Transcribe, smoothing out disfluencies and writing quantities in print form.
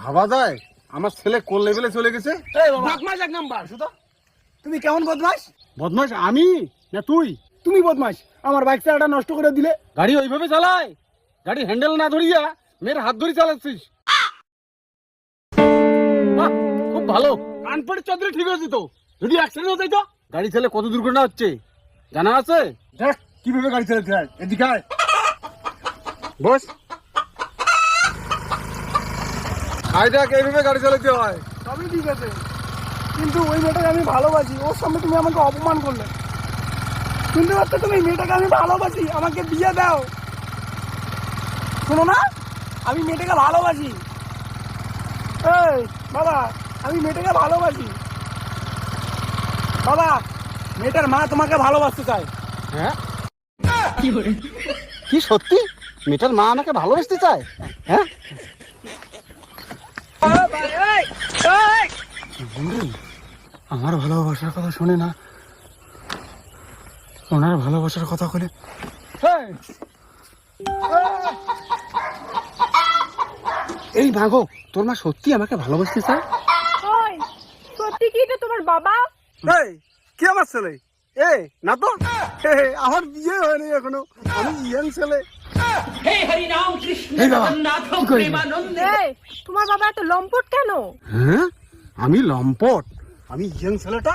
ভাবা যায় আমার ছেলে কোন লেভেলে চলে গেছে। বদমাশ এক নাম্বার। শুধু তুমি কেমন বদমাশ? বদমাস আমি না তুই? তুমি বদমাশ, আমার বাইক চালাটা নষ্ট করে দিলে। গাড়ি ওইভাবে চালায়, গাড়ি হ্যান্ডেল না ধরিয়া মেয়ের হাত ধরে চালাচ্ছিস। বাহ, খুব ভালো, কানপড়ে চৌধুরী ঠিক আছে তো। যদি অ্যাক্সিডেন্ট হয়ে যায় তো? গাড়ি চালে কত দুর্ঘটনা হচ্ছে জানা আছে? দেখ কিভাবে গাড়ি চালাতে হয়, এদিকে আয়। বস, আই দেখ এইভাবে গাড়ি চালাতে হয়। সবই ঠিক আছে, কিন্তু ওই মেয়েটাকে আমি ভালোবাসি, ওর সামনে তুমি আমাকে অপমান করলে। শুনতে পাচ্ছ তুমি? মেয়েটাকে আমি ভালোবাসি, আমাকে বিয়ে দাও। শোনো না, আমি মেয়েটাকে ভালোবাসি। এই বাবা, আমি মেয়েটাকে ভালোবাসি। বাবা, মেয়েটার মা তোমাকে ভালোবাসতে চায়। হ্যাঁ, কি সত্যি মেয়েটার মা আমাকে ভালোবাসতে চায়? হ্যাঁ, আমার ভালোবাসার কথা শোনে না, ওনার ভালোবাসার কথা বলে। এই ভাগো, তোর মা সত্যি আমাকে ভালোবাসতে চায়? ওই সত্যি কি এটা তোমার বাবা? এই কি আমার ছেলে? এ না তো, আমার বিয়ে হয়নি এখনো, আমি ইয়াং ছেলে। हे हरिनाम कृष्ण এই বাবা, जगन्नाथ কি করলি? प्रेमानंद এই তোমার বাবা এত লম্পট কেন? হ্যাঁ, আমি লম্পট, আমি ইয়াং ছেলেটা।